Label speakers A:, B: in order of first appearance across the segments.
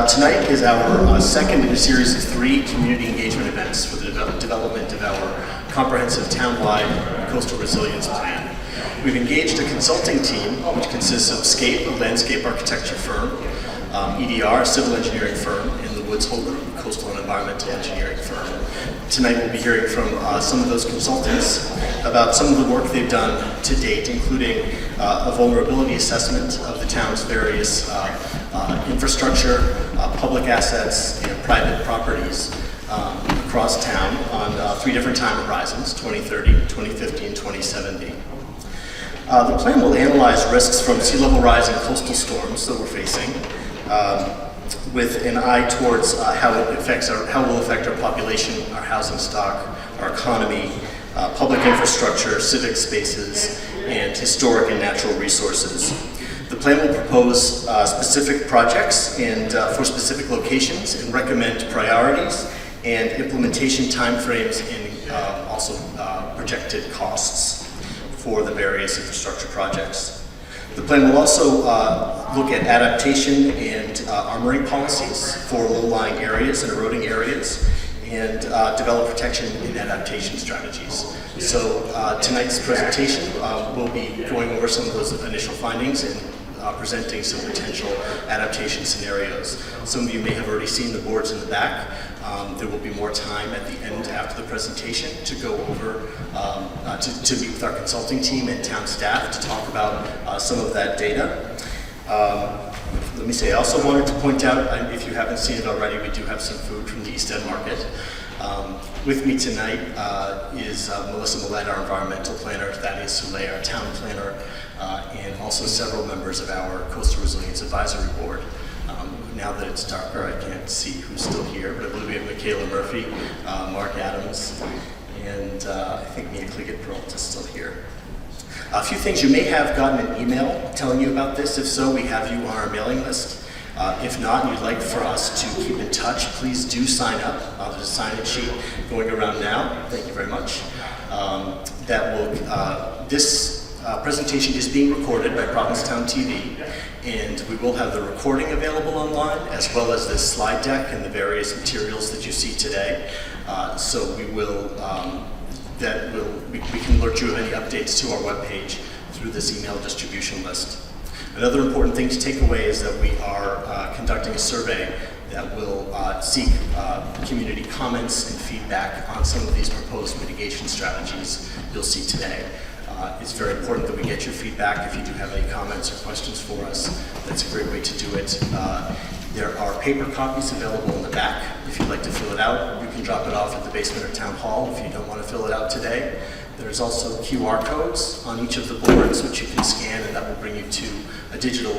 A: Tonight is our second in a series of 3 community engagement events for the development of our comprehensive town-wide coastal resilience plan. We've engaged a consulting team, which consists of SCAPE, a landscape architecture firm, EDR, a civil engineering firm, and the Woods Hole Group, a coastal and environmental engineering firm. Tonight we'll be hearing from some of those consultants about some of the work they've done to date, including a vulnerability assessment of the town's various infrastructure, public assets, and private properties across town on 3 different time horizons, 2030, 2050, and 2070. The plan will analyze risks from sea level rise and coastal storms that we're facing, with an eye towards how it will affect our population, our housing stock, our economy, public infrastructure, civic spaces, and historic and natural resources. The plan will propose specific projects and for specific locations and recommend priorities and implementation timeframes and also projected costs for the various infrastructure projects. The plan will also look at adaptation and armoring policies for low-lying areas and eroding areas, and develop protection and adaptation strategies. So tonight's presentation will be going over some of those initial findings and presenting some potential adaptation scenarios. Some of you may have already seen the boards in the back. There will be more time at the end after the presentation to go over, to meet with our consulting team and town staff to talk about some of that data. Let me say, I also wanted to point out, if you haven't seen it already, we do have some food from the East End Market. With me tonight is Melissa Millett, our environmental planner, Thaddeus Soule, our town planner, and also several members of our Coastal Resilience Advisory Board. Now that it's darker, I can't see who's still here, but I believe we have Michaela Murphy, Mark Adams, and I think Mia Kliget-Peralta is still here. A few things: you may have gotten an email telling you about this. If so, we have you on our mailing list. If not, and you'd like for us to keep in touch, please do sign up. There's a sign-in sheet going around now. Thank you very much. This presentation is being recorded by Provincetown TV, and we will have the recording available online, as well as this slide deck and the various materials that you see today. So we will, we can alert you of any updates to our webpage through this email distribution list. Another important thing to take away is that we are conducting a survey that will seek community comments and feedback on some of these proposed mitigation strategies you'll see today. It's very important that we get your feedback. If you do have any comments or questions for us, that's a great way to do it. There are paper copies available in the back. If you'd like to fill it out, you can drop it off at the basement or town hall if you don't want to fill it out today. There's also QR codes on each of the boards, which you can scan, and that will bring you to a digital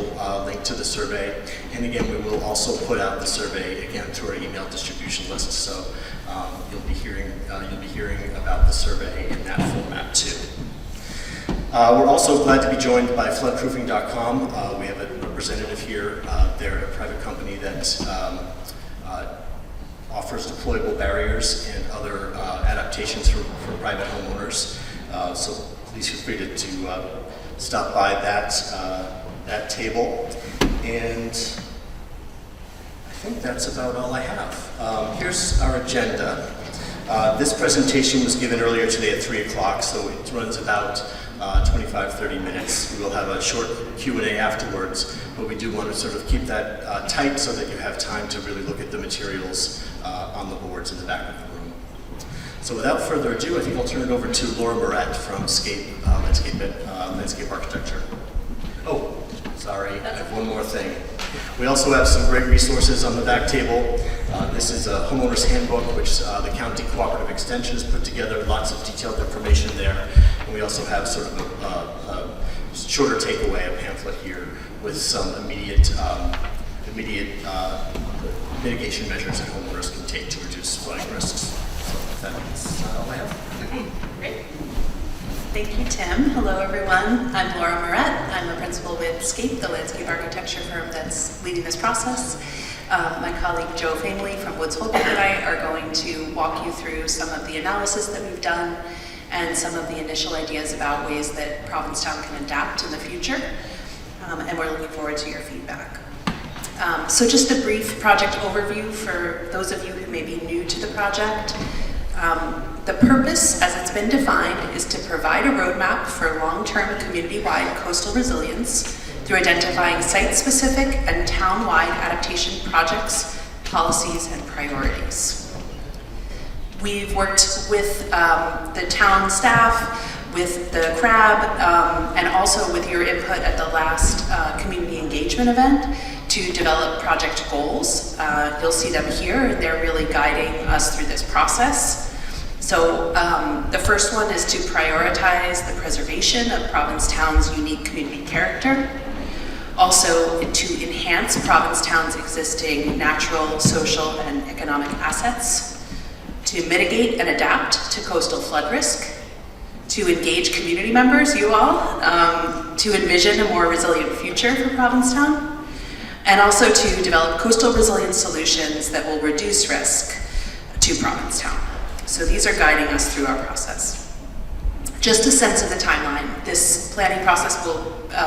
A: link to the survey. And again, we will also put out the survey again through our email distribution list, so you'll be hearing about the survey in that format too. We're also glad to be joined by floodproofing.com. We have a representative here. They're a private company that offers deployable barriers and other adaptations for private homeowners. So please feel free to stop by that table. And I think that's about all I have. Here's our agenda. This presentation was given earlier today at 3 o'clock, so it runs about 25-30 minutes. We will have a short Q&A afterwards, but we do want to sort of keep that tight so that you have time to really look at the materials on the boards in the back of the room. So without further ado, I think I'll turn it over to Laura Moret from SCAPE Landscape Architecture. Oh, sorry, I have one more thing. We also have some great resources on the back table. This is a homeowner's handbook, which the County Cooperative Extension has put together, lots of detailed information there. And we also have sort of a shorter takeaway, a pamphlet here with some immediate mitigation measures that homeowners can take to reduce flooding risks. So that's all I have.
B: Okay, great. Thank you, Tim. Hello, everyone. I'm Laura Moret. I'm a principal with SCAPE, the landscape architecture firm that's leading this process. My colleague Joe Family from Woods Hole Group and I are going to walk you through some of the analysis that we've done and some of the initial ideas about ways that Provincetown can adapt in the future. And we're looking forward to your feedback. So just a brief project overview for those of you who may be new to the project. The purpose, as it's been defined, is to provide a roadmap for long-term community-wide coastal resilience through identifying site-specific and town-wide adaptation projects, policies, and priorities. We've worked with the town staff, with the CRAB, and also with your input at the last community engagement event to develop project goals. You'll see them here, and they're really guiding us through this process. So the first one is to prioritize the preservation of Provincetown's unique community character. Also, to enhance Provincetown's existing natural, social, and economic assets. To mitigate and adapt to coastal flood risk. To engage community members, you all, to envision a more resilient future for Provincetown, and also to develop coastal resilience solutions that will reduce risk to Provincetown. So these are guiding us through our process. Just a sense of the timeline. This planning process will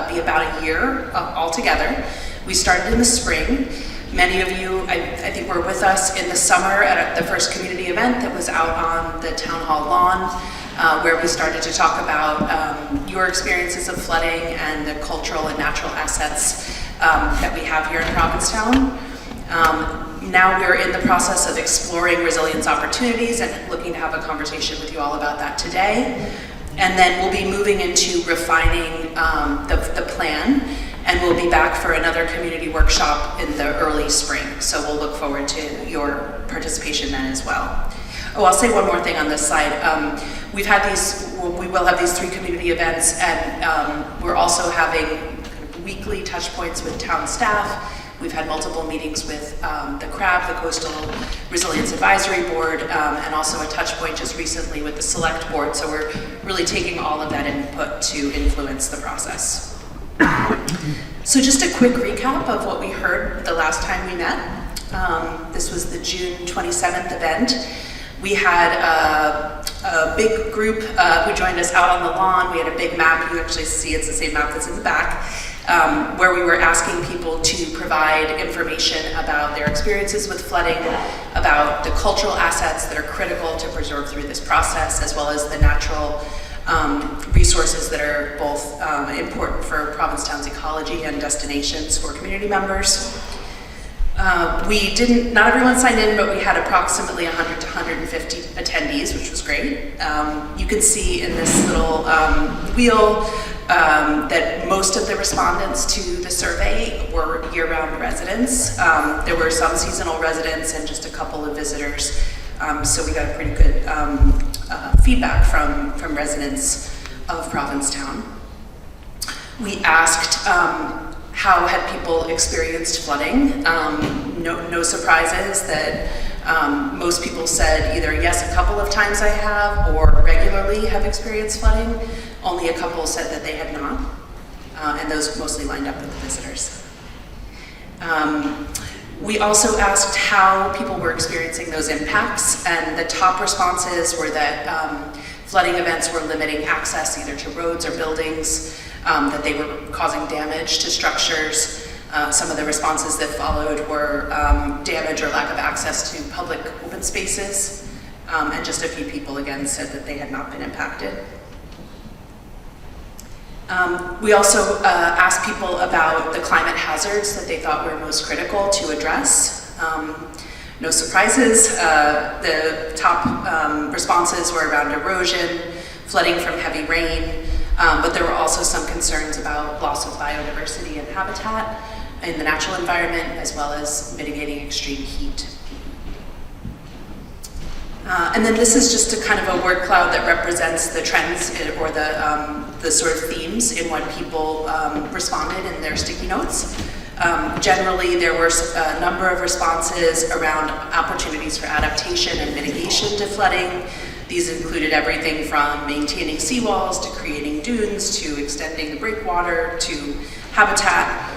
B: be about a year altogether. We started in the spring. Many of you, I think, were with us in the summer at the first community event that was out on the town hall lawn, where we started to talk about your experiences of flooding and the cultural and natural assets that we have here in Provincetown. Now we're in the process of exploring resilience opportunities and looking to have a conversation with you all about that today. And then we'll be moving into refining the plan, and we'll be back for another community workshop in the early spring. So we'll look forward to your participation then as well. Oh, I'll say one more thing on this side. We will have these 3 community events, and we're also having weekly touch points with town staff. We've had multiple meetings with the CRAB, the Coastal Resilience Advisory Board, and also a touch point just recently with the Select Board. So we're really taking all of that input to influence the process. So just a quick recap of what we heard the last time we met. This was the June 27th event. We had a big group who joined us out on the lawn. We had a big map. You actually see it's the same map that's in the back, where we were asking people to provide information about their experiences with flooding, about the cultural assets that are critical to preserve through this process, as well as the natural resources that are both important for Provincetown's ecology and destinations for community members. Not everyone signed in, but we had approximately 100 to 150 attendees, which was great. You can see in this little wheel that most of the respondents to the survey were year-round residents. There were some seasonal residents and just a couple of visitors. So we got a pretty good feedback from residents of Provincetown. We asked how had people experienced flooding. No surprises that most people said either yes, a couple of times I have, or regularly have experienced flooding. Only a couple said that they had not, and those mostly lined up with the visitors. We also asked how people were experiencing those impacts, and the top responses were that flooding events were limiting access either to roads or buildings, that they were causing damage to structures. Some of the responses that followed were damage or lack of access to public open spaces, and just a few people again said that they had not been impacted. We also asked people about the climate hazards that they thought were most critical to address. No surprises, the top responses were around erosion, flooding from heavy rain, but there were also some concerns about loss of biodiversity and habitat in the natural environment, as well as mitigating extreme heat. And then this is just a kind of a word cloud that represents the trends or the sort of themes in what people responded in their sticky notes. Generally, there were a number of responses around opportunities for adaptation and mitigation to flooding. These included everything from maintaining seawalls to creating dunes to extending the breakwater to habitat.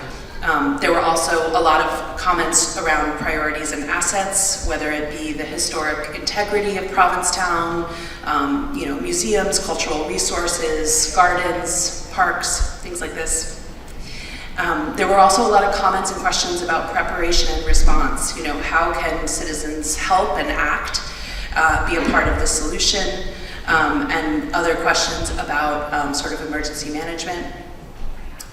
B: There were also a lot of comments around priorities and assets, whether it be the historic integrity of Provincetown, museums, cultural resources, gardens, parks, things like this. There were also a lot of comments and questions about preparation and response. You know, how can citizens help and act, be a part of the solution, and other questions about sort of emergency management.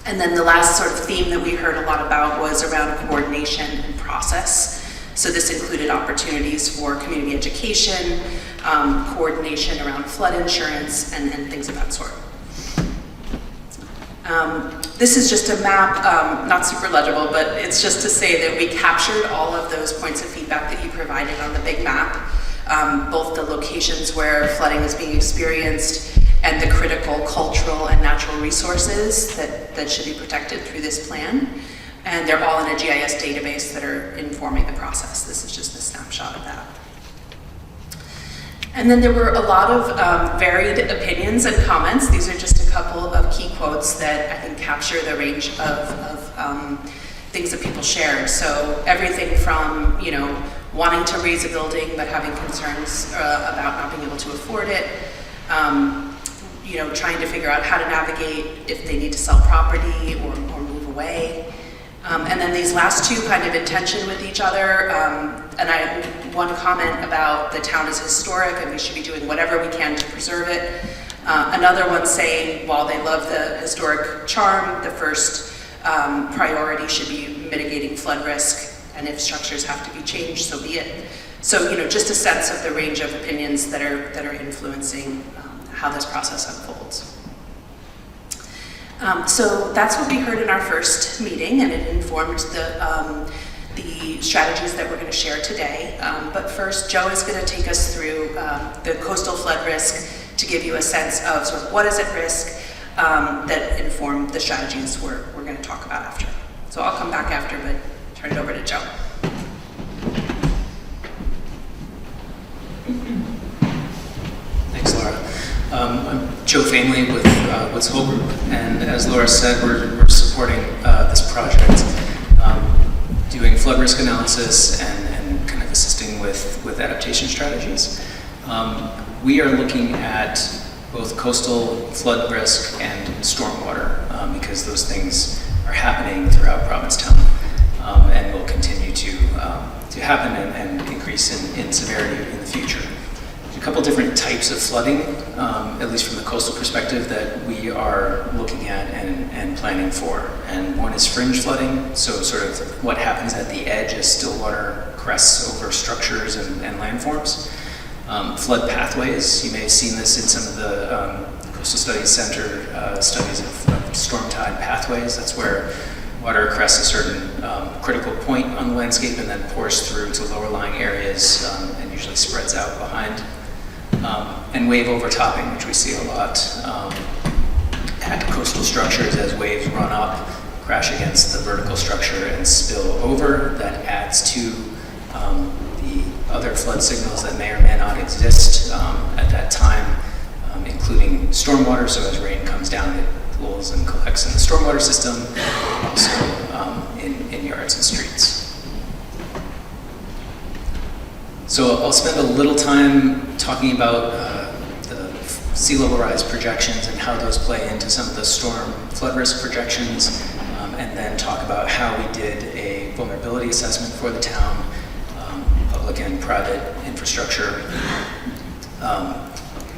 B: And then the last sort of theme that we heard a lot about was around coordination and process. So this included opportunities for community education, coordination around flood insurance, and things of that sort. This is just a map, not super legible, but it's just to say that we captured all of those points of feedback that you provided on the big map, both the locations where flooding is being experienced and the critical cultural and natural resources that should be protected through this plan. And they're all in a GIS database that are informing the process. This is just a snapshot of that. And then there were a lot of varied opinions and comments. These are just a couple of key quotes that I think capture the range of things that people shared. So everything from, you know, wanting to raise a building but having concerns about not being able to afford it, you know, trying to figure out how to navigate if they need to sell property or move away. And then these last two kind of in tension with each other. One comment about the town is historic and we should be doing whatever we can to preserve it. Another one saying, while they love the historic charm, the first priority should be mitigating flood risk, and if structures have to be changed, so be it. So, you know, just a sense of the range of opinions that are influencing how this process unfolds. So that's what we heard in our first meeting, and it informed the strategies that we're going to share today. But first, Joe is going to take us through the coastal flood risk to give you a sense of sort of what is at risk that inform the strategies we're going to talk about after. So I'll come back after, but turn it over to Joe.
C: Thanks, Laura. I'm Joe Famely with Woods Hole Group, and as Laura said, we're supporting this project, doing flood risk analysis and kind of assisting with adaptation strategies. We are looking at both coastal flood risk and stormwater because those things are happening throughout Provincetown and will continue to happen and increase in severity in the future. A couple different types of flooding, at least from the coastal perspective, that we are looking at and planning for. And one is fringe flooding, so sort of what happens at the edge as still water crests over structures and landforms. Flood pathways, you may have seen this in some of the Coastal Studies Center studies of storm tide pathways. That's where water crests a certain critical point on the landscape and then pours through to lower lying areas and usually spreads out behind. And wave overtopping, which we see a lot at coastal structures as waves run up, crash against the vertical structure and spill over. That adds to the other flood signals that may or may not exist at that time, including stormwater. So as rain comes down, it pools and collects in the stormwater system, also in yards and streets. So I'll spend a little time talking about the sea level rise projections and how those play into some of the storm flood risk projections, and then talk about how we did a vulnerability assessment for the town, public and private infrastructure,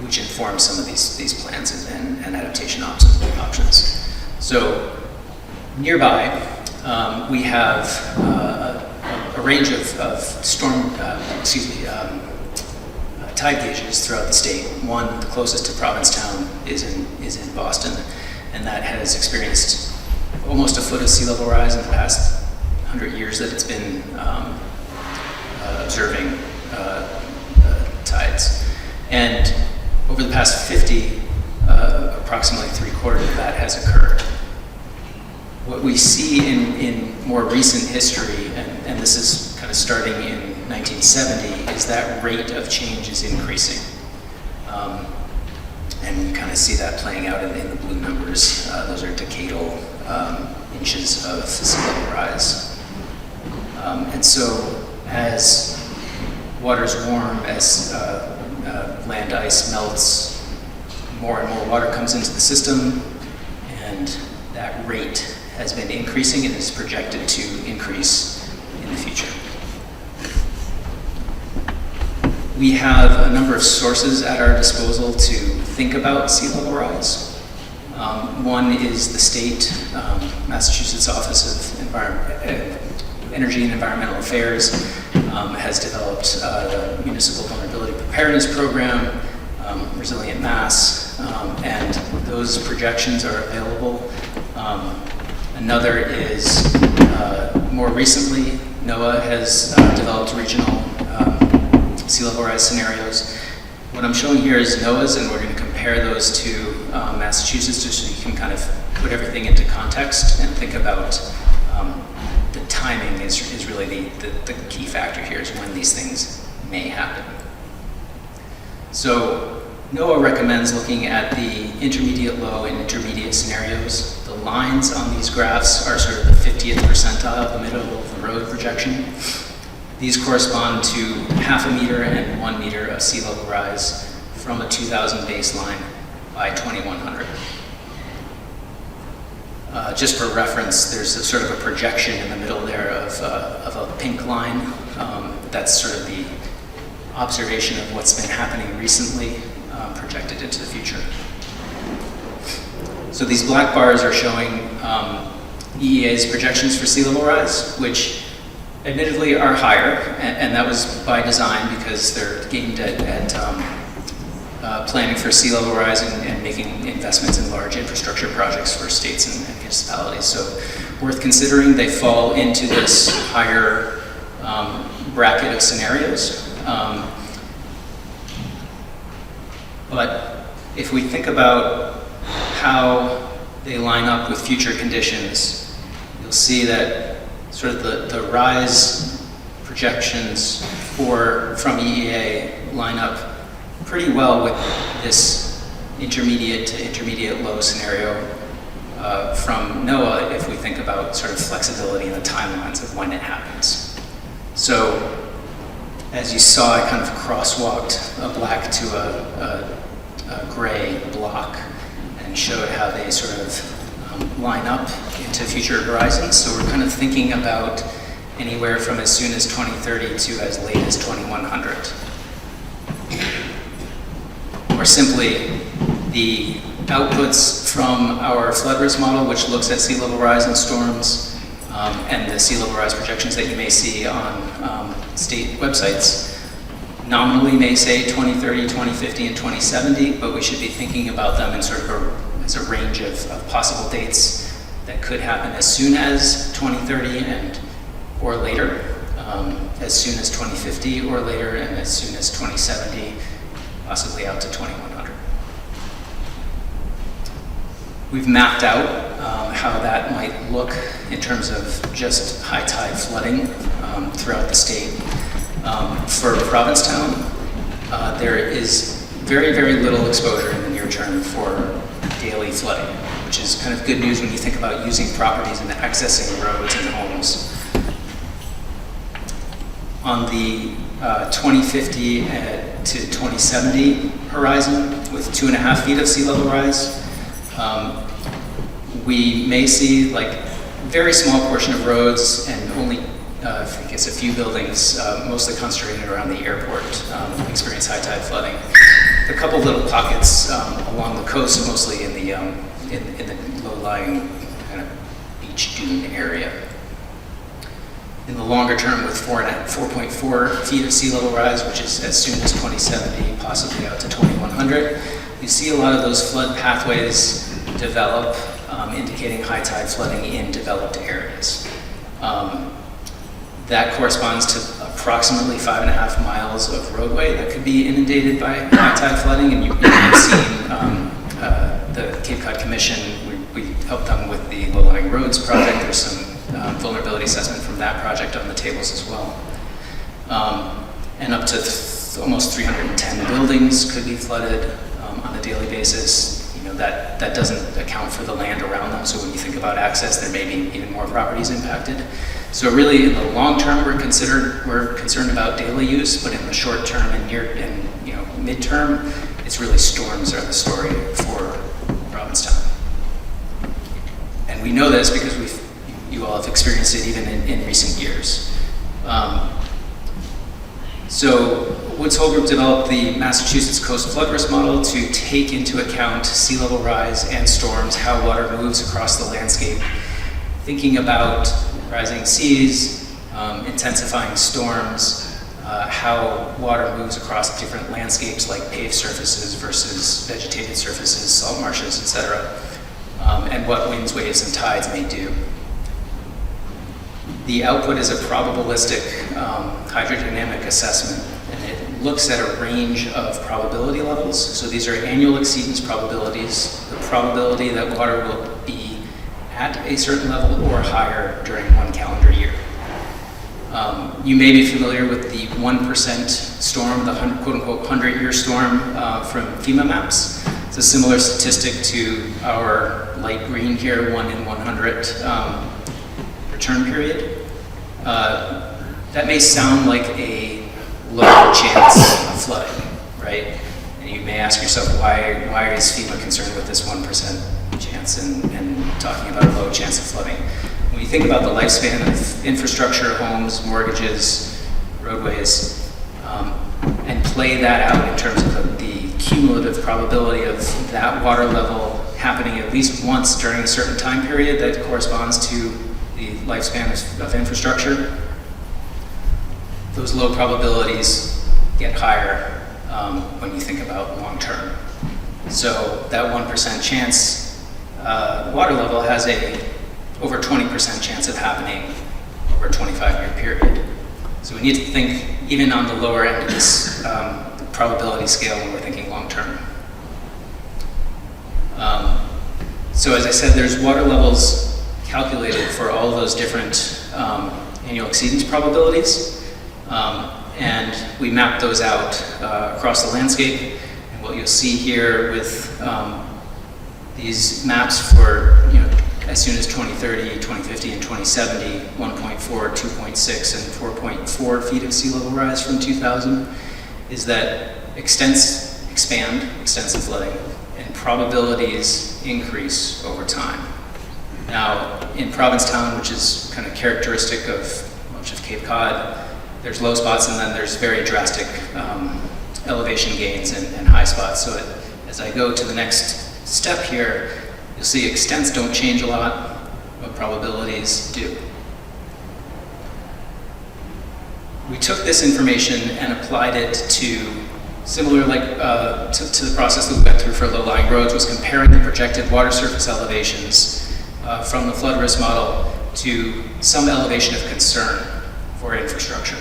C: which informs some of these plans and adaptation options. So nearby, we have a range of tide gauges throughout the state. One, the closest to Provincetown, is in Boston, and that has experienced almost a foot of sea level rise in the past 100 years that it's been observing tides. And over the past 50, approximately 3/4 of that has occurred. What we see in more recent history, and this is kind of starting in 1970, is that rate of change is increasing. And you kind of see that playing out in the blue numbers. Those are decadal inches of sea level rise. And so as waters warm, as land ice melts, more and more water comes into the system, and that rate has been increasing and is projected to increase in the future. We have a number of sources at our disposal to think about sea level rise. One is the state, Massachusetts Office of Energy and Environmental Affairs has developed the Municipal Vulnerability Preparedness Program, Resilient Mass, and those projections are available. Another is, more recently, NOAA has developed regional sea level rise scenarios. What I'm showing here is NOAA's, and we're going to compare those to Massachusetts just so you can kind of put everything into context and think about the timing is really the key factor here, is when these things may happen. So NOAA recommends looking at the intermediate low and intermediate scenarios. The lines on these graphs are sort of the 50th percentile, the middle of the road projection. These correspond to 0.5 meter and 1 meter of sea level rise from a 2000 baseline by 2100. Just for reference, there's a sort of a projection in the middle there of a pink line. That's sort of the observation of what's been happening recently, projected into the future. So these black bars are showing EEA's projections for sea level rise, which admittedly are higher, and that was by design because they're aimed at planning for sea level rise and making investments in large infrastructure projects for states and municipalities. So worth considering. They fall into this higher bracket of scenarios. But if we think about how they line up with future conditions, you'll see that sort of the rise projections from EEA line up pretty well with this intermediate to intermediate low scenario from NOAA if we think about sort of flexibility in the timelines of when it happens. So as you saw, I kind of crosswalked a black to a gray block and showed how they sort of line up into future horizons. So we're kind of thinking about anywhere from as soon as 2030 to as late as 2100. Or simply, the outputs from our flood risk model, which looks at sea level rise and storms, and the sea level rise projections that you may see on state websites, nominally may say 2030, 2050, and 2070, but we should be thinking about them in sort of as a range of possible dates that could happen as soon as 2030 or later, as soon as 2050 or later, and as soon as 2070, possibly out to 2100. We've mapped out how that might look in terms of just high tide flooding throughout the state. For Provincetown, there is very, very little exposure in the near term for daily flooding, which is kind of good news when you think about using properties and accessing roads and homes. On the 2050 to 2070 horizon, with 2.5 feet of sea level rise, we may see like very small portion of roads and only I think it's a few buildings, mostly concentrated around the airport, experience high tide flooding. A couple little pockets along the coast, mostly in the low-lying kind of beach dune area. In the longer term, with 4.4 feet of sea level rise, which is as soon as 2070, possibly out to 2100, you see a lot of those flood pathways develop, indicating high tide flooding in developed areas. That corresponds to approximately 5.5 miles of roadway that could be inundated by high tide flooding. And you may have seen the Cape Cod Commission, we helped them with the low-lying roads project. There's some vulnerability assessment from that project on the tables as well. And up to almost 310 buildings could be flooded on a daily basis. You know, that doesn't account for the land around them. So when you think about access, there may be even more properties impacted. So really, in the long term, we're concerned about daily use, but in the short term and midterm, it's really storms are the story for Provincetown.
D: And
C: And we know this because you all have experienced it even in recent years. So Woods Hole Group developed the Massachusetts Coast Flood Risk Model to take into account sea level rise and storms, how water moves across the landscape, thinking about rising seas, intensifying storms, how water moves across different landscapes like paved surfaces versus vegetated surfaces, salt marshes, etc., and what winds, waves, and tides may do. The output is a probabilistic hydrodynamic assessment, and it looks at a range of probability levels. So these are annual exceedance probabilities, the probability that water will be at a certain level or higher during one calendar year. You may be familiar with the 1% storm, the quote-unquote 100-year storm from FEMA maps. It's a similar statistic to our light green here, 1 in 100 return period. That may sound like a low chance of flooding, right? And you may ask yourself, why is FEMA concerned with this 1% chance and talking about a low chance of flooding? When you think about the lifespan of infrastructure, homes, mortgages, roadways, and play that out in terms of the cumulative probability of that water level happening at least once during a certain time period that corresponds to the lifespan of infrastructure, those low probabilities get higher when you think about long term. So that 1% chance water level has a over 20% chance of happening over a 25-year period. So we need to think even on the lower end of this probability scale when we're thinking long term. So as I said, there's water levels calculated for all of those different annual exceedance probabilities. And we map those out across the landscape. And what you'll see here with these maps for, as soon as 2030, 2050, and 2070, 1.4, 2.6, and 4.4 feet of sea level rise from 2000, is that extensive flooding, and probabilities increase over time. Now, in Provincetown, which is kind of characteristic of much of Cape Cod, there's low spots and then there's very drastic elevation gains and high spots. So as I go to the next step here, you'll see extents don't change a lot, but probabilities do. We took this information and applied it to similar to the process that we went through for low-lying roads, was comparing the projected water surface elevations from the flood risk model to some elevation of concern for infrastructure.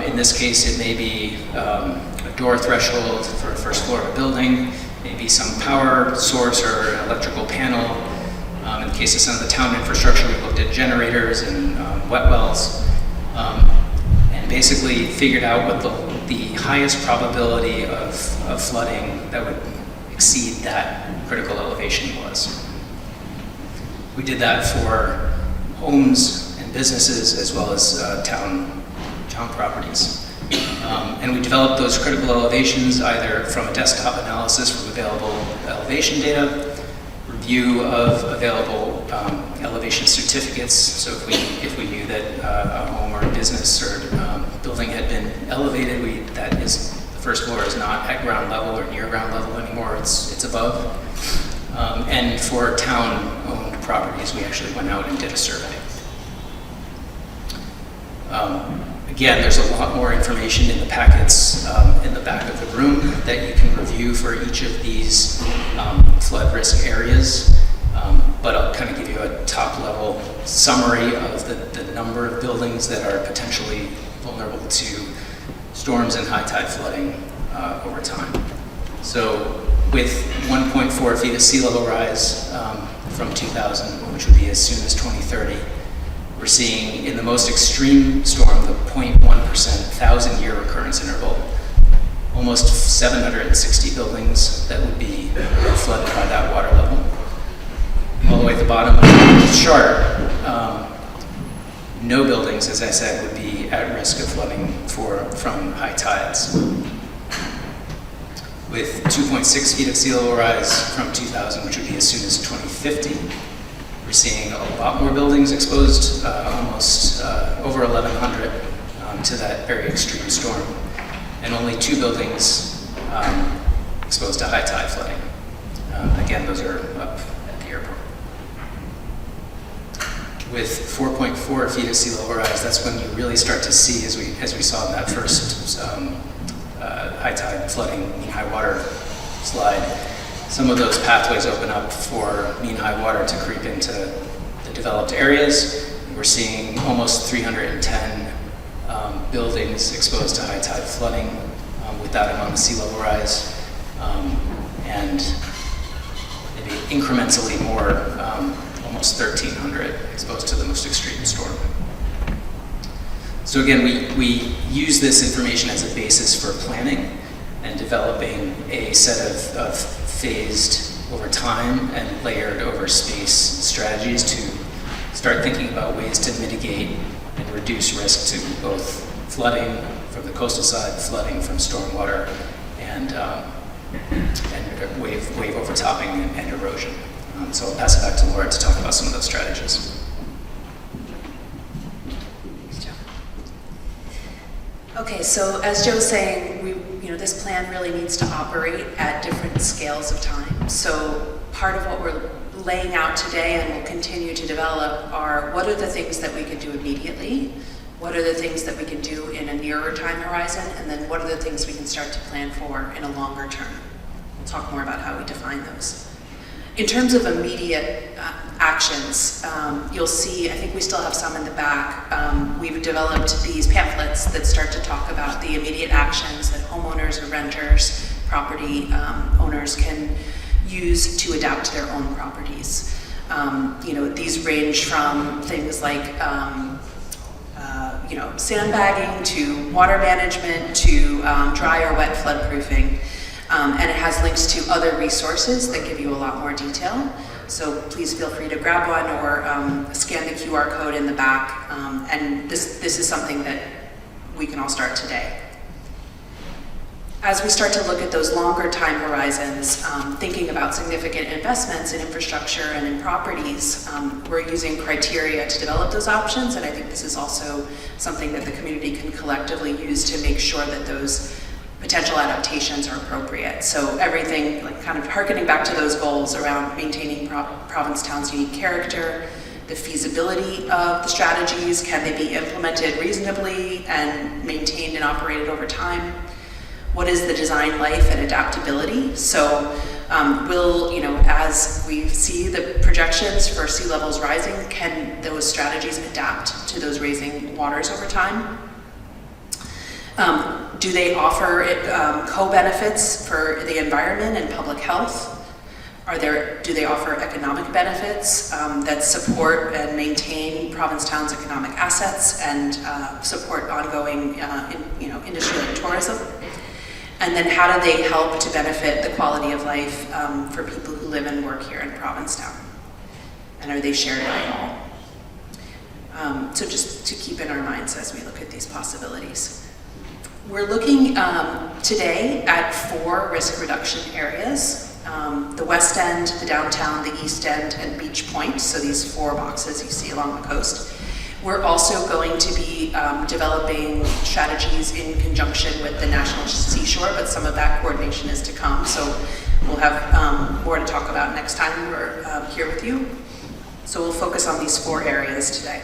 C: In this case, it may be a door threshold for a first floor of a building, maybe some power source or an electrical panel. In the case of some of the town infrastructure, we looked at generators and wet wells, and basically figured out what the highest probability of flooding that would exceed that critical elevation was. We did that for homes and businesses as well as town properties. And we developed those critical elevations either from a desktop analysis from available elevation data, review of available elevation certificates. So if we knew that a home or a business or building had been elevated, the first floor is not at ground level or near ground level anymore, it's above. And for town-owned properties, we actually went out and did a survey. Again, there's a lot more information in the packets in the back of the room that you can review for each of these flood risk areas. But I'll kind of give you a top-level summary of the number of buildings that are potentially vulnerable to storms and high tide flooding over time. So with 1.4 feet of sea level rise from 2000, which would be as soon as 2030, we're seeing in the most extreme storm, the 0.1% 1,000-year recurrence interval, almost 760 buildings that would be flooded by that water level. All the way at the bottom of the chart, no buildings, as I said, would be at risk of flooding from high tides. With 2.6 feet of sea level rise from 2000, which would be as soon as 2050, We're seeing a lot more buildings exposed, almost over 1,100 to that very extreme storm, and only 2 buildings exposed to high tide flooding. Again, those are up at the airport. With 4.4 feet of sea level rise, that's when you really start to see, as we saw in that first high tide flooding, mean high water slide, some of those pathways open up for mean high water to creep into the developed areas. We're seeing almost 310 buildings exposed to high tide flooding with that amount of sea level rise, and maybe incrementally more, almost 1,300 exposed to the most extreme storm. So again, we use this information as a basis for planning and developing a set of phased over time and layered over space strategies to start thinking about ways to mitigate and reduce risk to both flooding from the coastal side, flooding from stormwater, and wave overtopping and erosion. So I'll pass it back to Laura to talk about some of those strategies.
B: Thanks, Joe. Okay, so as Joe's saying, this plan really needs to operate at different scales of time. So part of what we're laying out today and will continue to develop are what are the things that we can do immediately, what are the things that we can do in a nearer time horizon, and then what are the things we can start to plan for in a longer term. We'll talk more about how we define those. In terms of immediate actions, you'll see, I think we still have some in the back. We've developed these pamphlets that start to talk about the immediate actions that homeowners or renters, property owners can use to adapt their own properties. These range from things like sandbagging to water management to dry or wet floodproofing. And it has links to other resources that give you a lot more detail. So please feel free to grab one or scan the QR code in the back. And this is something that we can all start today. As we start to look at those longer time horizons, thinking about significant investments in infrastructure and in properties, we're using criteria to develop those options. And I think this is also something that the community can collectively use to make sure that those potential adaptations are appropriate. So everything, like kind of harkening back to those goals around maintaining Provincetown's unique character, the feasibility of the strategies, can they be implemented reasonably and maintained and operated over time? What is the design life and adaptability? So as we see the projections for sea levels rising, can those strategies adapt to those raising waters over time? Do they offer co-benefits for the environment and public health? Do they offer economic benefits that support and maintain Provincetown's economic assets and support ongoing industry like tourism? And then how do they help to benefit the quality of life for people who live and work here in Provincetown? And are they shared by all? So just to keep in our minds as we look at these possibilities. We're looking today at 4 risk reduction areas. The West End, the Downtown, the East End, and Beach Point. So these 4 boxes you see along the coast. We're also going to be developing strategies in conjunction with the National Seashore, but some of that coordination is to come. So we'll have more to talk about next time we're here with you. So we'll focus on these 4 areas today.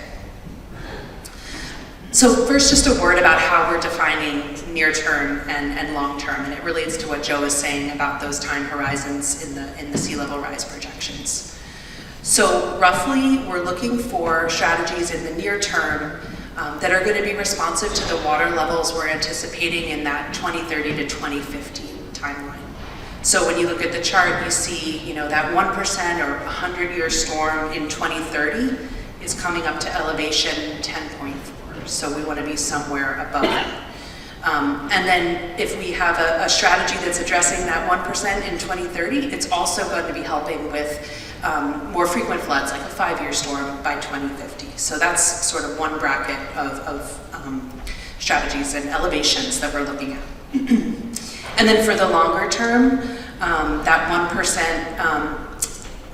B: So first, just a word about how we're defining near-term and long-term, and it relates to what Joe was saying about those time horizons in the sea level rise projections. So roughly, we're looking for strategies in the near term that are going to be responsive to the water levels we're anticipating in that 2030 to 2050 timeline. So when you look at the chart, you see, that 1% or 100-year storm in 2030 is coming up to elevation 10.4. So we want to be somewhere above that. And then if we have a strategy that's addressing that 1% in 2030, it's also going to be helping with more frequent floods, like a 5-year storm by 2050. So that's sort of one bracket of strategies and elevations that we're looking at. And then for the longer term, that 1%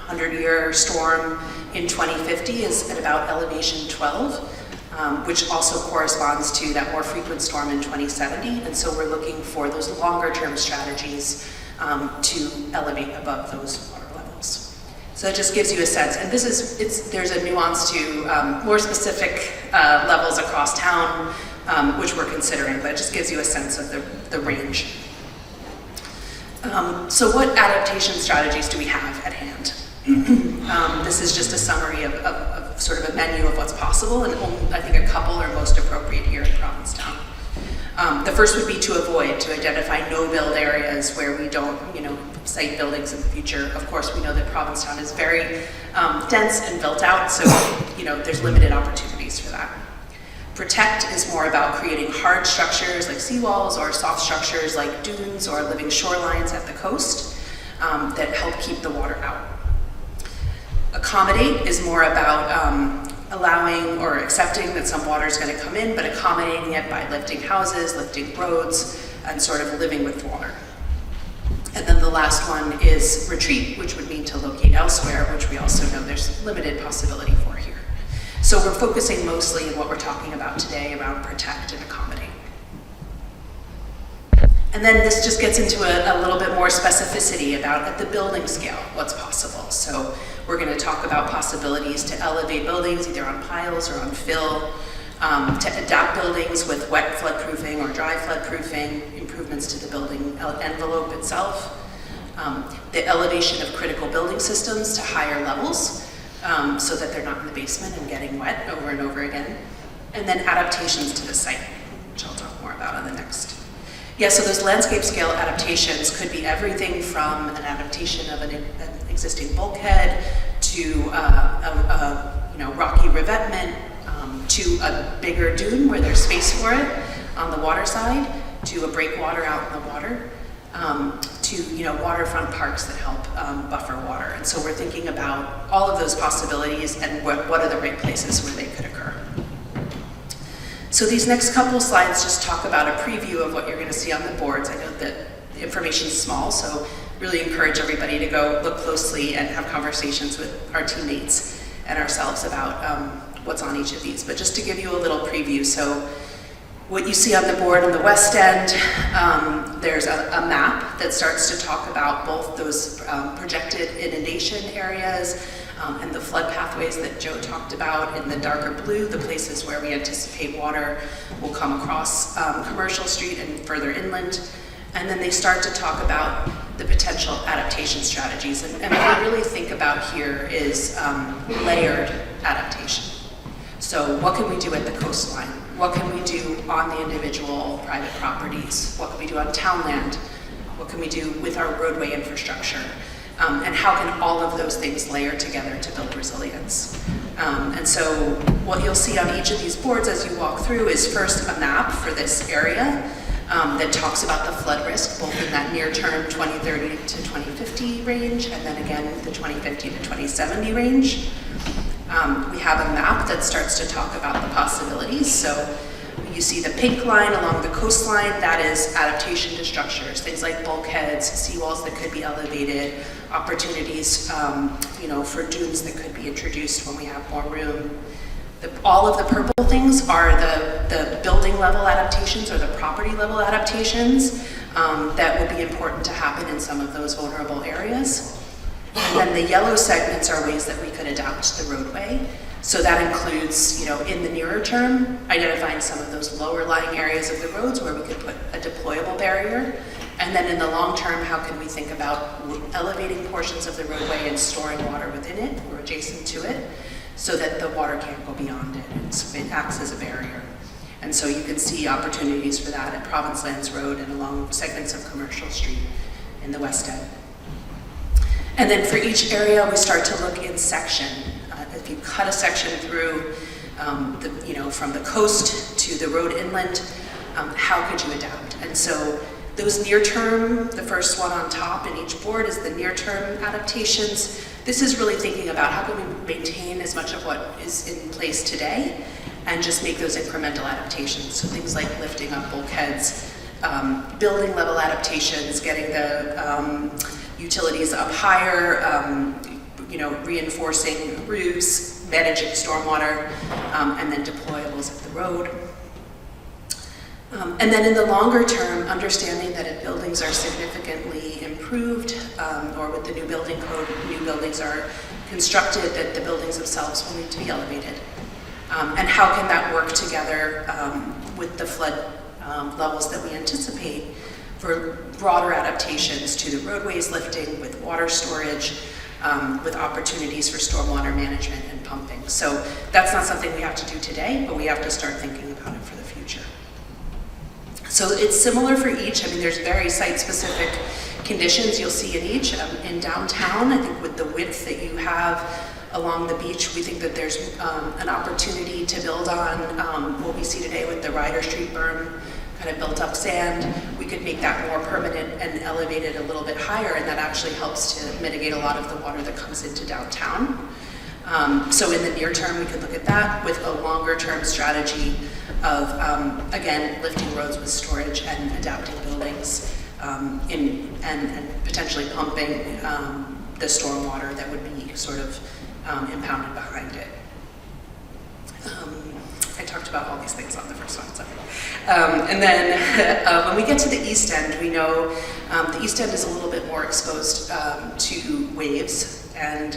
B: 100-year storm in 2050 is at about elevation 12, which also corresponds to that more frequent storm in 2070. And so we're looking for those longer term strategies to elevate above those water levels. So it just gives you a sense. And this is, there's a nuance to more specific levels across town, which we're considering, but it just gives you a sense of the range. So what adaptation strategies do we have at hand? This is just a summary of sort of a menu of what's possible, and only, I think a couple are most appropriate here in Provincetown. The first would be to identify no-build areas where we don't, site buildings in the future. Of course, we know that Provincetown is very dense and built out, so, there's limited opportunities for that. Protect is more about creating hard structures like seawalls or soft structures like dunes or living shorelines at the coast that help keep the water out. Accommodate is more about allowing or accepting that some water is going to come in, but accommodating it by lifting houses, lifting roads, and sort of living with water. And then the last one is retreat, which would mean to locate elsewhere, which we also know there's limited possibility for here. So we're focusing mostly in what we're talking about today around protect and accommodate. And then this just gets into a little bit more specificity about at the building scale what's possible. So we're going to talk about possibilities to elevate buildings either on piles or on fill, to adapt buildings with wet floodproofing or dry floodproofing, improvements to the building envelope itself, the elevation of critical building systems to higher levels so that they're not in the basement and getting wet over and over again, and then adaptations to the site, which I'll talk more about on the next. Yeah, so those landscape scale adaptations could be everything from an adaptation of an existing bulkhead to rocky revetment, to a bigger dune where there's space for it on the water side, to a breakwater out in the water, to waterfront parks that help buffer water. And so we're thinking about all of those possibilities and what are the right places where they could occur. So these next couple slides just talk about a preview of what you're going to see on the boards. I know that the information is small, so really encourage everybody to go look closely and have conversations with our teammates and ourselves about what's on each of these. But just to give you a little preview, so what you see on the board on the west end, there's a map that starts to talk about both those projected inundation areas and the flood pathways that Joe talked about in the darker blue, the places where we anticipate water will come across Commercial Street and further inland. And then they start to talk about the potential adaptation strategies. And what we really think about here is layered adaptation. So what can we do at the coastline? What can we do on the individual private properties? What can we do on town land? What can we do with our roadway infrastructure? And how can all of those things layer together to build resilience? And so what you'll see on each of these boards as you walk through is first a map for this area that talks about the flood risk, both in that near term 2030 to 2050 range, and then again the 2050 to 2070 range. We have a map that starts to talk about the possibilities. So you see the pink line along the coastline, that is adaptation to structures, things like bulkheads, seawalls that could be elevated, opportunities for dunes that could be introduced when we have more room. All of the purple things are the building level adaptations or the property level adaptations that would be important to happen in some of those vulnerable areas. And then the yellow segments are ways that we could adapt the roadway. So that includes, in the nearer term, identifying some of those lower lying areas of the roads where we could put a deployable barrier. And then in the long term, how can we think about elevating portions of the roadway and storing water within it or adjacent to it so that the water can't go beyond it. It acts as a barrier. And so you can see opportunities for that at Province Lands Road and along segments of Commercial Street in the West End. And then for each area, we start to look in section. If you cut a section through, from the coast to the road inland, how could you adapt? And so those near-term, the first one on top in each board is the near-term adaptations. This is really thinking about how can we maintain as much of what is in place today and just make those incremental adaptations. So things like lifting up bulkheads, building level adaptations, getting the utilities up higher, reinforcing roofs, managing stormwater, and then deployables of the road. And then in the longer term, understanding that if buildings are significantly improved, or with the new building code, new buildings are constructed, that the buildings themselves will need to be elevated. And how can that work together with the flood levels that we anticipate for broader adaptations to the roadways lifting, with water storage, with opportunities for stormwater management and pumping. So that's not something we have to do today, but we have to start thinking about it for the future. So it's similar for each. I mean, there's very site-specific conditions you'll see in each. In downtown, I think with the width that you have along the beach, we think that there's an opportunity to build on what we see today with the Ryder Street berm, kind of built up sand. We could make that more permanent and elevate it a little bit higher, and that actually helps to mitigate a lot of the water that comes into downtown. So in the near term, we could look at that with a longer term strategy of, again, lifting roads with storage and adapting buildings and potentially pumping the stormwater that would be sort of impounded behind it. I talked about all these things on the first one. So. And then when we get to the East End, we know the East End is a little bit more exposed to waves and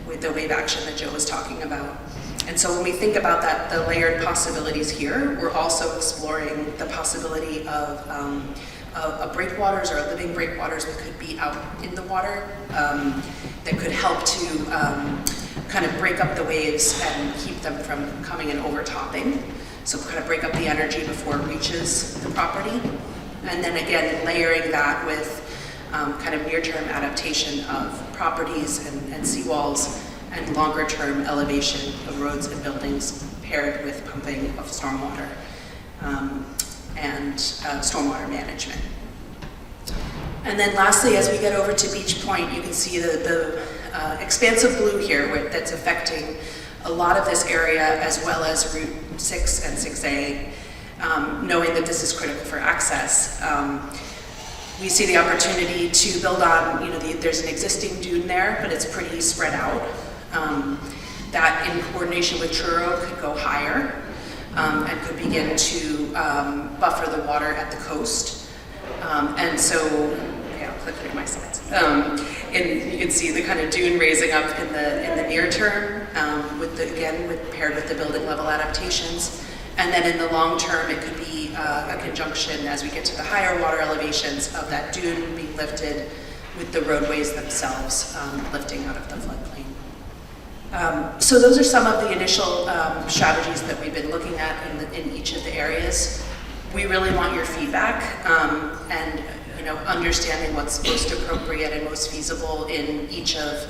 B: with the wave action that Joe was talking about. And so when we think about that, the layered possibilities here, we're also exploring the possibility of a breakwaters or a living breakwaters that could be out in the water that could help to kind of break up the waves and keep them from coming and overtopping. So kind of break up the energy before it reaches the property. And then again, layering that with kind of near-term adaptation of properties and seawalls and longer-term elevation of roads and buildings paired with pumping of stormwater and stormwater management. And then lastly, as we get over to Beach Point, you can see the expansive blue here that's affecting a lot of this area, as well as Route 6 and 6A, knowing that this is critical for access. We see the opportunity to build on, there's an existing dune there, but it's pretty spread out. That in coordination with Truro could go higher and could begin to buffer the water at the coast. And so, I'll click through my slides. And you can see the kind of dune raising up in the near term, paired with the building level adaptations. And then in the long term, it could be a conjunction as we get to the higher water elevations of that dune being lifted with the roadways themselves lifting out of the floodplain. So those are some of the initial strategies that we've been looking at in each of the areas. We really want your feedback and understanding what's most appropriate and most feasible in each of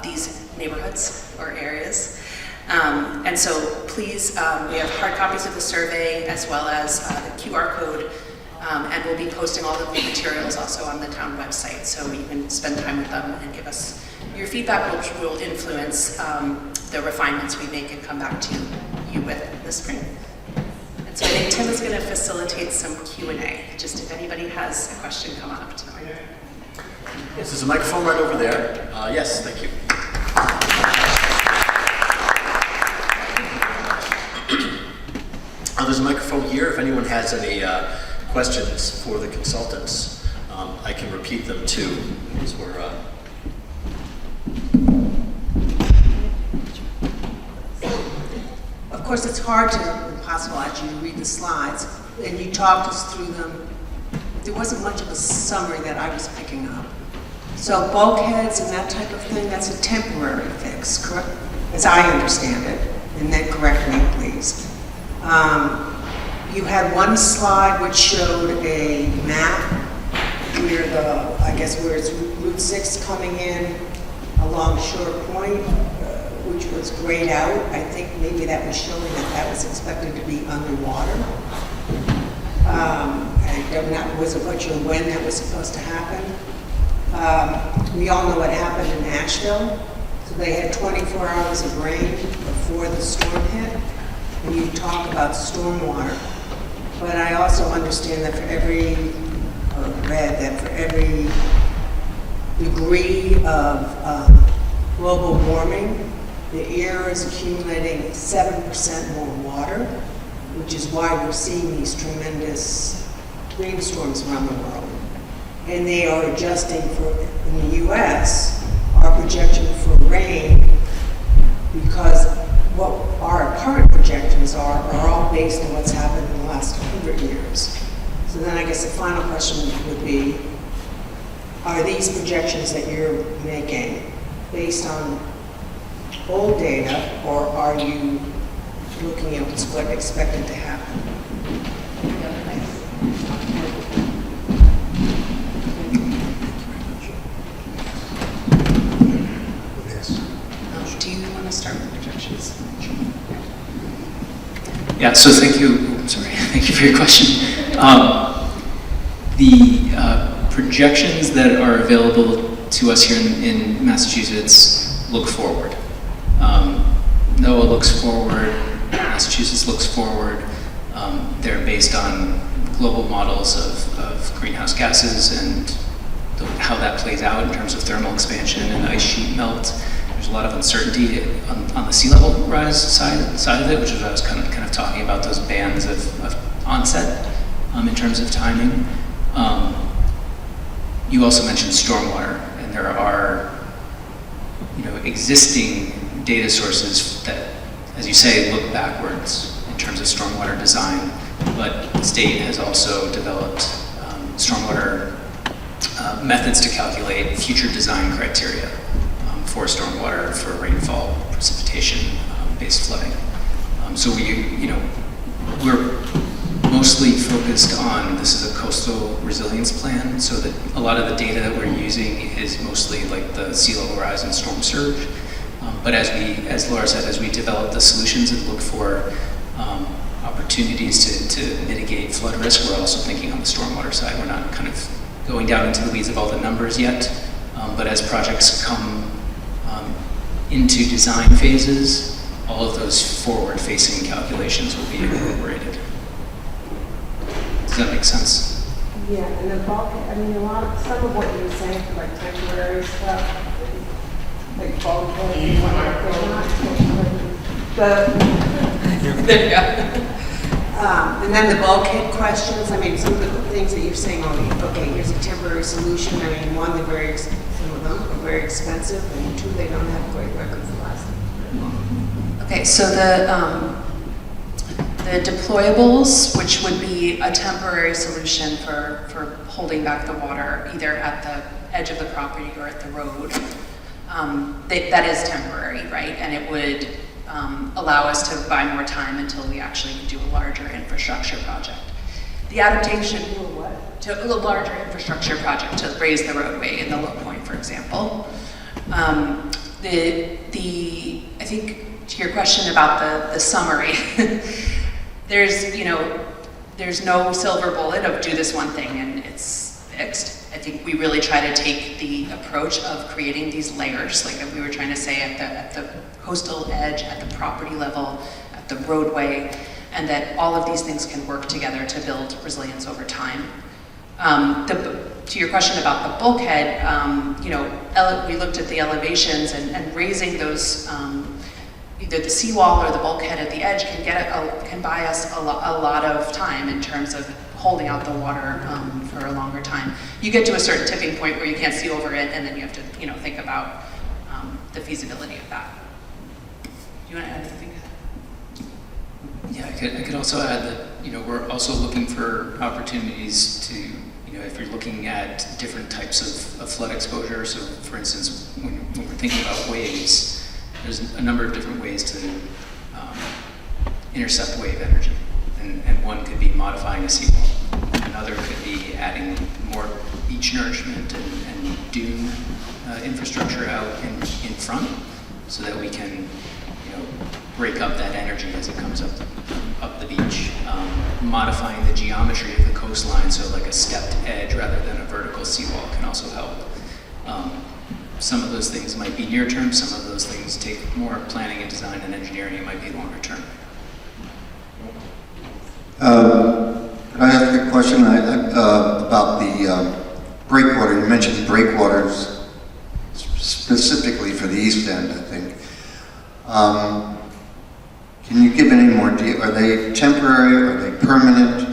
B: these neighborhoods or areas. And so please, we have hard copies of the survey as well as the QR code, and we'll be posting all of the materials also on the town website, so you can spend time with them and give us your feedback, which will influence the refinements we make and come back to you with this spring. And so I think Tim is going to facilitate some Q&A, just if anybody has a question, come on up tonight.
A: Yes, there's a microphone right over there. Yes, thank you. There's a microphone here. If anyone has any questions for the consultants, I can repeat them too. These were,
D: Of course, it's hard to, impossible actually, to read the slides, and you talked us through them. There wasn't much of a summary that I was picking up. So bulkheads and that type of thing, that's a temporary fix, correct? As I understand it, and then correct me, please. You had one slide which showed a map where where it's Route 6 coming in along Shore Point, which was grayed out. I think maybe that was showing that was expected to be underwater. I wasn't sure when that was supposed to happen. We all know what happened in Asheville. So they had 24 hours of rain before the storm hit. And you talk about stormwater. But I also understand that for every degree of global warming, the air is accumulating 7% more water, which is why we're seeing these tremendous rainstorms around the world. And they are adjusting for, in the US, our projection for rain, because what our current projections are all based on what's happened in the last 100 years. So then I guess the final question would be, are these projections that you're making based on old data, or are you looking at what's expected to happen?
B: Do you want to start with projections?
C: Yeah, so thank you, thank you for your question. The projections that are available to us here in Massachusetts look forward. NOAA looks forward, Massachusetts looks forward. They're based on global models of greenhouse gases and how that plays out in terms of thermal expansion and ice sheet melt. There's a lot of uncertainty on the sea level rise side of it, which is what I was kind of talking about, those bands of onset in terms of timing. You also mentioned stormwater, and there are existing data sources that, as you say, look backwards in terms of stormwater design, but the state has also developed stormwater methods to calculate future design criteria for stormwater, for rainfall, precipitation, based flooding. So we're mostly focused on, this is a coastal resilience plan, so that a lot of the data that we're using is mostly like the sea level rise and storm surge. But as Laura said, as we develop the solutions and look for opportunities to mitigate flood risk, we're also thinking on the stormwater side. We're not kind of going down into the weeds of all the numbers yet, but as projects come into design phases, all of those forward-facing calculations will be incorporated. Does that make sense?
E: Yeah, and the bulk, I mean, some of what you were saying for like temporary stuff, like bulkheads and whatnot, they're not temporary.
B: There you go.
D: And then the bulkhead questions, I mean, some of the things that you're saying, okay, here's a temporary solution. I mean, one, some of them are very expensive, and two, they don't have great records of lasting very long.
B: Okay, so the deployables, which would be a temporary solution for holding back the water, either at the edge of the property or at the road, that is temporary, right? And it would allow us to buy more time until we actually do a larger infrastructure project. The adaptation to a larger infrastructure project to raise the roadway in the low point, for example. I think to your question about the summary, there's no silver bullet of do this one thing and it's fixed. I think we really try to take the approach of creating these layers, like we were trying to say at the coastal edge, at the property level, at the roadway, and that all of these things can work together to build resilience over time. To your question about the bulkhead, we looked at the elevations and raising those, either the seawall or the bulkhead at the edge can buy us a lot of time in terms of holding out the water for a longer time. You get to a certain tipping point where you can't see over it, and then you have to, think about the feasibility of that. Do you want to add anything?
C: Yeah, I could also add that, we're also looking for opportunities to, if you're looking at different types of flood exposure. So for instance, when we're thinking about waves, there's a number of different ways to intercept wave energy. And one could be modifying a seawall. Another could be adding more beach nourishment and dune infrastructure out in front, so that we can, break up that energy as it comes up the beach. Modifying the geometry of the coastline, so like a stepped edge rather than a vertical seawall, can also help. Some of those things might be near term. Some of those things take more planning and design and engineering. It might be longer term.
F: Can I ask a question about the breakwater? You mentioned breakwaters specifically for the east end, I think. Can you give any more detail? Are they temporary? Are they permanent?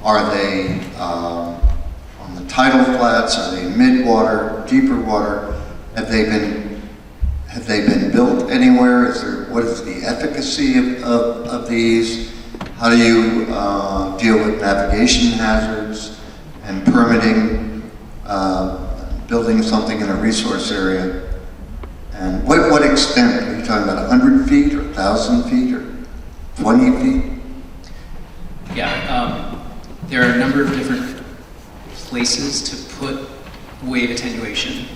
F: Are they on the tidal flats? Are they mid-water, deeper water? Have they been built anywhere? What is the efficacy of these? How do you deal with navigation hazards and permitting, building something in a resource area? And what extent? Are you talking about 100 feet or 1,000 feet or 20 feet?
C: Yeah, there are a number of different places to put wave attenuation.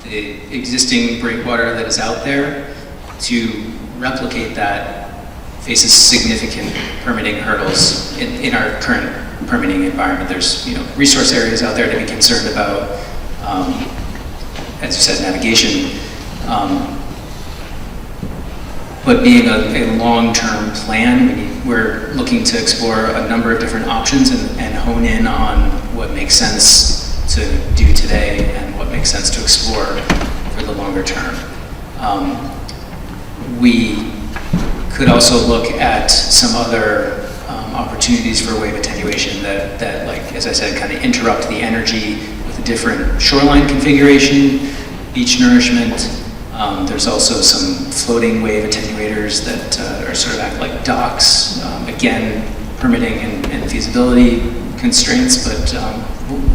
C: The existing breakwater that is out there, to replicate that, faces significant permitting hurdles in our current permitting environment. There's resource areas out there to be concerned about, as you said, navigation. But being a long-term plan, we're looking to explore a number of different options and hone in on what makes sense to do today and what makes sense to explore for the longer term. We could also look at some other opportunities for wave attenuation that, like, as I said, kind of interrupt the energy with a different shoreline configuration, beach nourishment. There's also some floating wave attenuators that are sort of act like docks. Again, permitting and feasibility constraints, but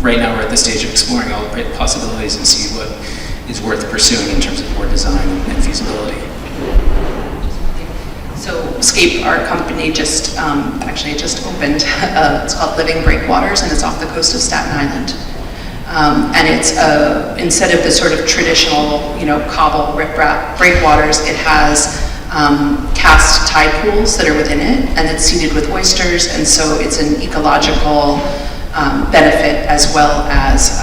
C: right now we're at the stage of exploring all the possibilities and see what is worth pursuing in terms of more design and feasibility.
B: So Scape, our company, just actually it just opened. It's called Living Breakwaters, and it's off the coast of Staten Island. And it's instead of the sort of traditional, cobble riprap breakwaters, it has cast tide pools that are within it, and it's seeded with oysters, and so it's an ecological benefit as well as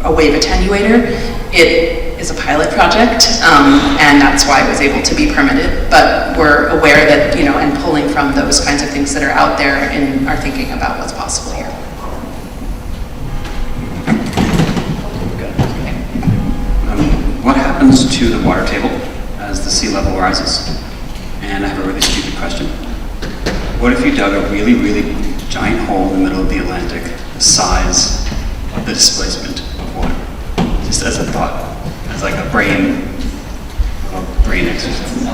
B: a wave attenuator. It is a pilot project, and that's why it was able to be permitted, but we're aware that, and pulling from those kinds of things that are out there in our thinking about what's possible here.
G: What happens to the water table as the sea level rises? And I have a really stupid question. What if you dug a really, really giant hole in the middle of the Atlantic, the size of the displacement of water? Just as a thought, as like a brain exercise.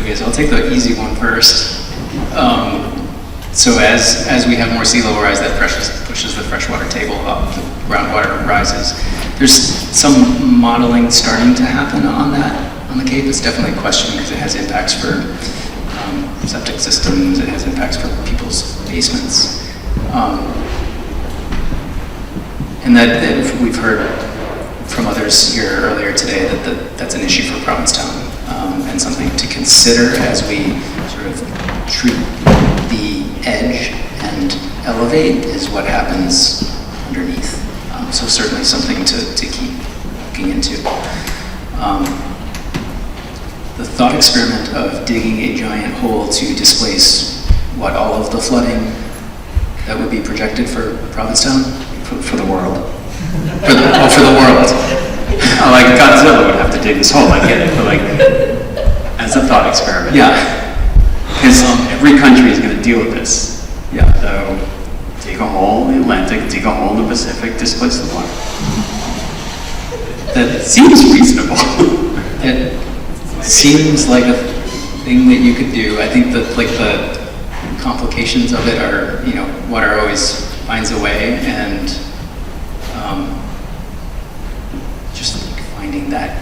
C: Okay, so I'll take the easy one first. So as we have more sea level rise, that pushes the freshwater table up, the groundwater rises. There's some modeling starting to happen on the Cape. It's definitely a question because it has impacts for septic systems, it has impacts for people's basements. And that we've heard from others here earlier today that's an issue for Provincetown, and something to consider as we sort of treat the edge and elevate is what happens underneath. So certainly something to keep looking into. The thought experiment of digging a giant hole to displace all of the flooding that would be projected for Provincetown?
G: For the world.
C: For the world.
G: Like Godzilla would have to dig this hole, I get it, but like, as a thought experiment.
C: Yeah.
G: Because every country is going to deal with this.
C: Yeah.
G: So, dig a hole in the Atlantic, dig a hole in the Pacific, displace the water. That seems reasonable.
C: It seems like a thing that you could do. I think that the complications of it are, water always finds a way, and just finding that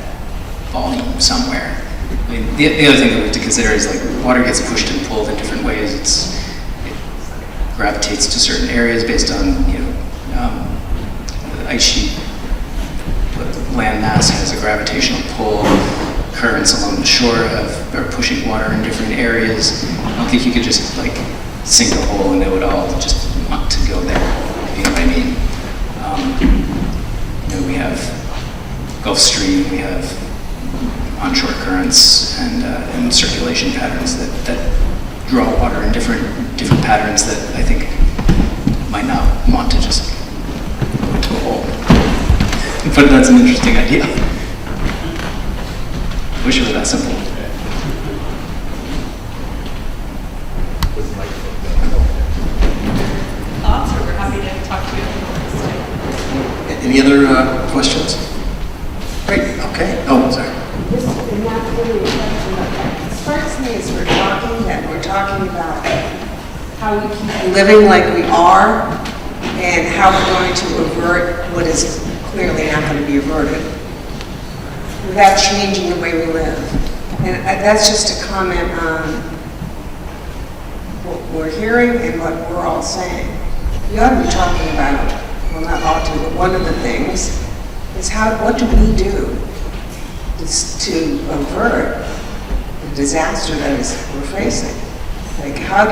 C: volume somewhere. I mean, the other thing that we have to consider is water gets pushed and pulled in different ways. It gravitates to certain areas based on the ice sheet. The land mass has a gravitational pull. Currents along the shore are pushing water in different areas. I don't think you could just sink a hole and it would all just want to go there. You know what I mean? We have Gulf Stream, we have onshore currents and circulation patterns that draw water in different patterns that I think might not want to just go into a hole. but that's an interesting idea. Wish it were that simple.
H: Thoughts, or we're happy to talk to you.
A: Any other questions? Great, okay. Oh, sorry.
E: This, and that's really a question about that.
D: It strikes me as we're talking about how we keep living like we are and how we're going to avert what is clearly not going to be averted without changing the way we live. And that's just a comment on what we're hearing and what we're all saying. We ought to be talking about, well, not ought to, but one of the things is what do we do to avert the disaster that we're facing? Like, how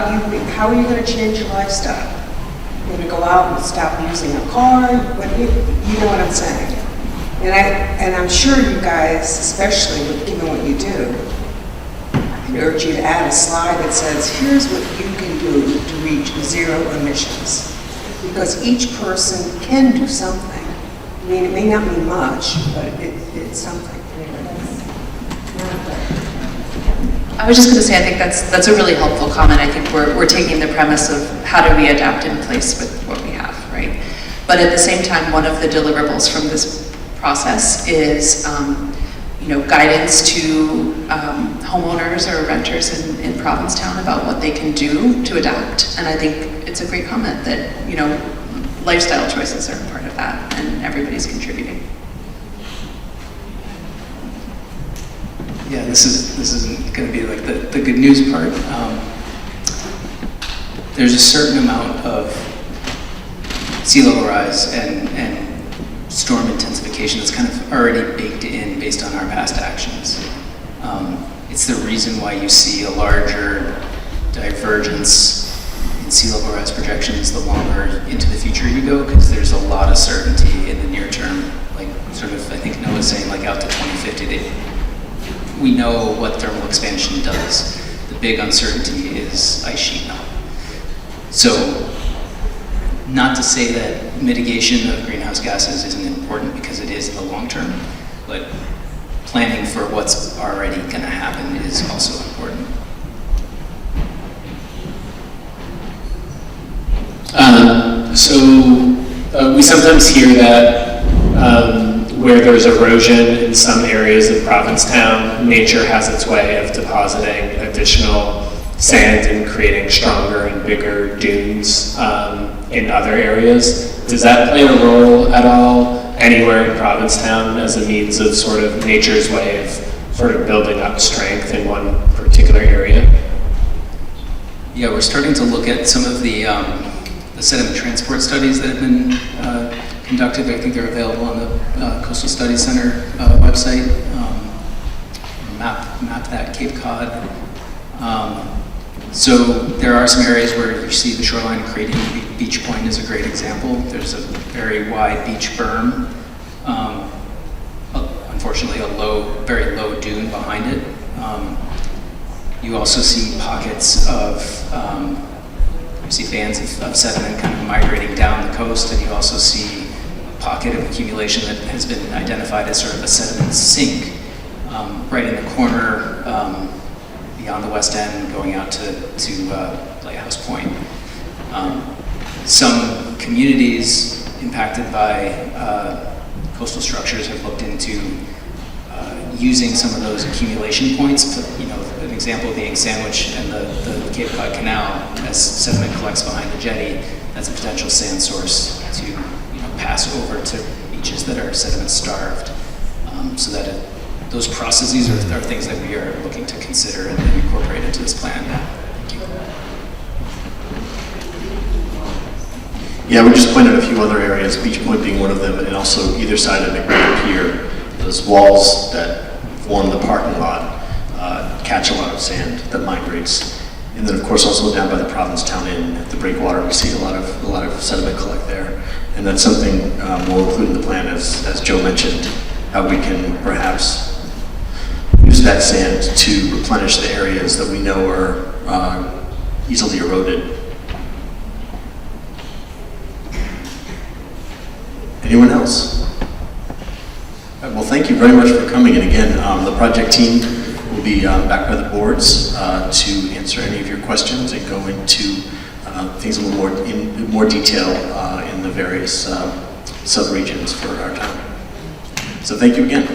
D: are you going to change your lifestyle? You're going to go out and stop using a car? You know what I'm saying? And I'm sure you guys, especially given what you do, I urge you to add a slide that says, here's what you can do to reach zero emissions. Because each person can do something. I mean, it may not mean much, but it's something.
B: I was just going to say, I think that's a really helpful comment. I think we're taking the premise of how do we adapt in place with what we have, right? But at the same time, one of the deliverables from this process is, guidance to homeowners or renters in Provincetown about what they can do to adapt. And I think it's a great comment that, lifestyle choices are a part of that, and everybody's contributing.
C: Yeah, this isn't going to be like the good news part. There's a certain amount of sea level rise and storm intensification that's kind of already baked in based on our past actions. It's the reason why you see a larger divergence in sea level rise projections the longer into the future you go, because there's a lot of certainty in the near term, like sort of, I think Noah's saying, like out to 2050, we know what thermal expansion does. The big uncertainty is ice sheet melt. So, not to say that mitigation of greenhouse gases isn't important, because it is in the long term, but planning for what's already going to happen is also important.
I: We sometimes hear that where there's erosion in some areas of Provincetown, nature has its way of depositing additional sand and creating stronger and bigger dunes in other areas. Does that play a role at all anywhere in Provincetown as a means of sort of nature's way of sort of building up strength in one particular area?
C: Yeah, we're starting to look at some of the sediment transport studies that have been conducted. I think they're available on the Coastal Studies Center website. Map that Cape Cod. So there are some areas where you see the shoreline creating. Beach Point is a great example. There's a very wide beach berm. Unfortunately, very low dune behind it. You also see pockets of you see bands of sediment kind of migrating down the coast, and you also see a pocket of accumulation that has been identified as sort of a sediment sink right in the corner beyond the west end, going out to Lighthouse Point. Some communities impacted by coastal structures have looked into using some of those accumulation points. An example being Sandwich and the Cape Cod Canal, as sediment collects behind the jetty, that's a potential sand source to pass over to beaches that are sediment starved. So that those processes are things that we are looking to consider and incorporate into this plan. Thank you.
A: Yeah, we just pointed out a few other areas, Beach Point being one of them, and also either side of McGregor Pier, those walls that form the parking lot catch a lot of sand that migrates. And then, of course, also down by the Provincetown Inn at the breakwater, we see a lot of sediment collect there. And that's something we'll include in the plan, as Joe mentioned, how we can perhaps use that sand to replenish the areas that we know are easily eroded. Anyone else? well, thank you very much for coming. And again, the project team will be back by the boards to answer any of your questions and go into things in more detail in the various sub-regions for our town. So thank you again.